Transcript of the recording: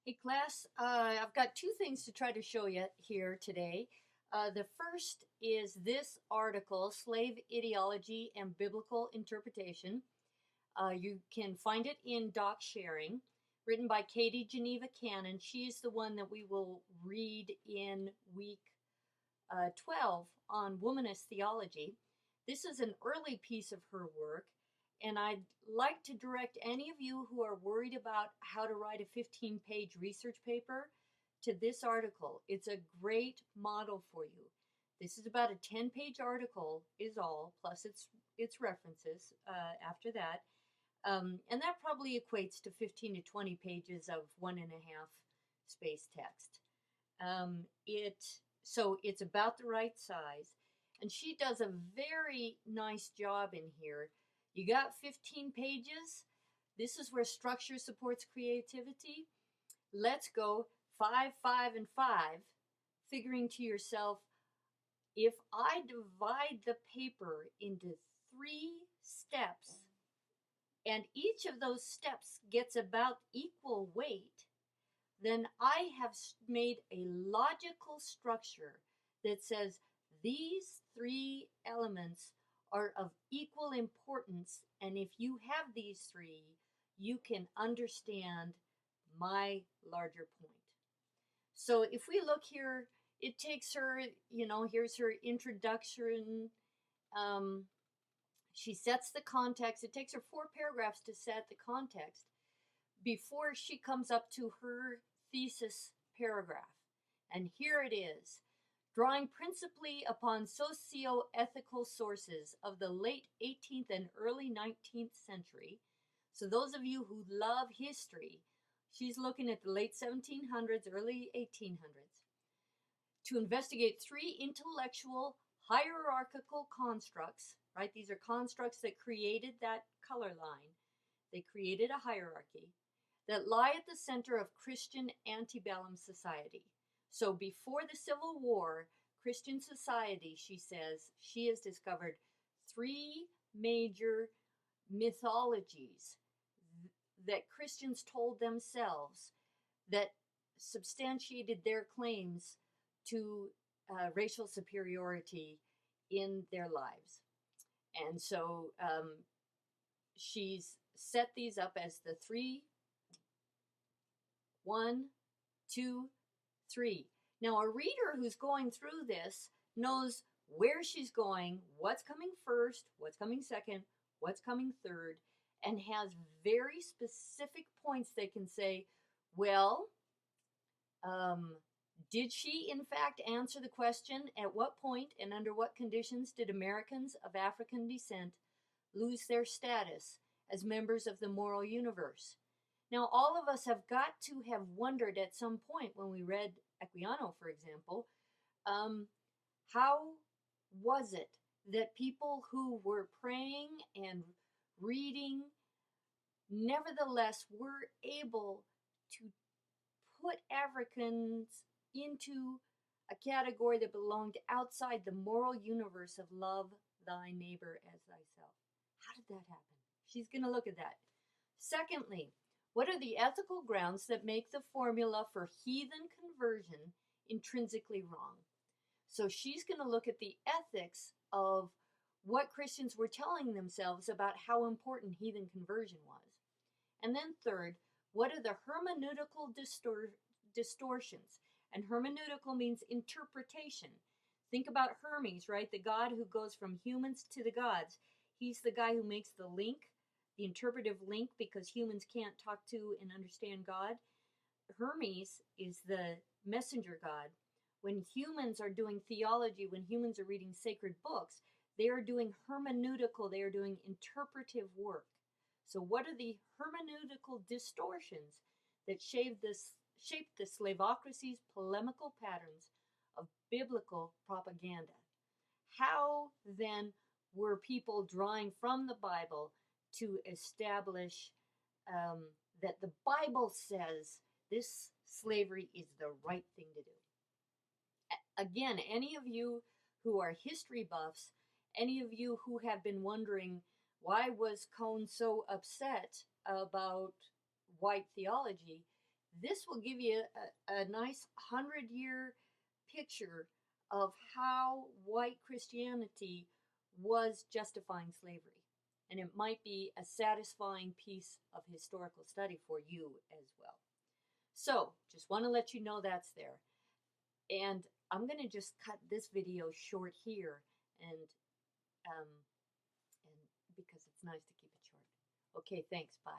Hey class, I've got two things to try to show you here today. The first is this article, Slave Ideology and Biblical Interpretation. You can find it in Doc Sharing, written by Katie Geneva Canon. She's the one that we will read in week 12 on womanist theology. This is an early piece of her work, and I'd like to direct any of you who are worried about how to write a 15-page research paper to this article. It's a great model for you. This is about a 10-page article is all, plus its references after that. And that probably equates to 15 to 20 pages of 1.5 space text. So it's about the right size. And she does a very nice job in here. You got 15 pages. This is where structure supports creativity. Let's go 5, 5, and 5, figuring to yourself, if I divide the paper into 3 steps, and each of those steps gets about equal weight, then I have made a logical structure that says these 3 elements are of equal importance, and if you have these 3, you can understand my larger point. So if we look here, it takes her, here's her introduction. She sets the context. It takes her 4 paragraphs to set the context before she comes up to her thesis paragraph. And here it is. Drawing principally upon socio-ethical sources of the late 18th and early 19th century. So those of you who love history, she's looking at the late 1700s, early 1800s, to investigate 3 intellectual hierarchical constructs, right? These are constructs that created that color line. They created a hierarchy that lie at the center of Christian antebellum society. So before the Civil War, Christian society, she says, she has discovered 3 major mythologies that Christians told themselves that substantiated their claims to racial superiority in their lives. And so she's set these up as the 3, 1, 2, 3. Now, a reader who's going through this knows where she's going, what's coming first, what's coming second, what's coming third, and has very specific points they can say, well, did she in fact answer the question, at what point and under what conditions did Americans of African descent lose their status as members of the moral universe? Now, all of us have got to have wondered at some point when we read Equiano, for example, how was it that people who were praying and reading nevertheless were able to put Africans into a category that belonged outside the moral universe of love thy neighbor as thyself? How did that happen? She's going to look at that. Secondly, what are the ethical grounds that make the formula for heathen conversion intrinsically wrong? So she's going to look at the ethics of what Christians were telling themselves about how important heathen conversion was. And then third, what are the hermeneutical distortions? And hermeneutical means interpretation. Think about Hermes, right? The god who goes from humans to the gods. He's the guy who makes the link, the interpretive link, because humans can't talk to and understand God. Hermes is the messenger god. When humans are doing theology, when humans are reading sacred books, they are doing hermeneutical, they are doing interpretive work. So what are the hermeneutical distortions that shaped the slavocracy's polemical patterns of biblical propaganda? How then were people drawing from the Bible to establish that the Bible says this slavery is the right thing to do? Again, any of you who are history buffs, any of you who have been wondering, why was Cone so upset about white theology? This will give you a nice 100-year picture of how white Christianity was justifying slavery. And it might be a satisfying piece of historical study for you as well. So, just want to let you know that's there. And I'm going to just cut this video short here, and because it's nice to keep it short. Okay, thanks. Bye.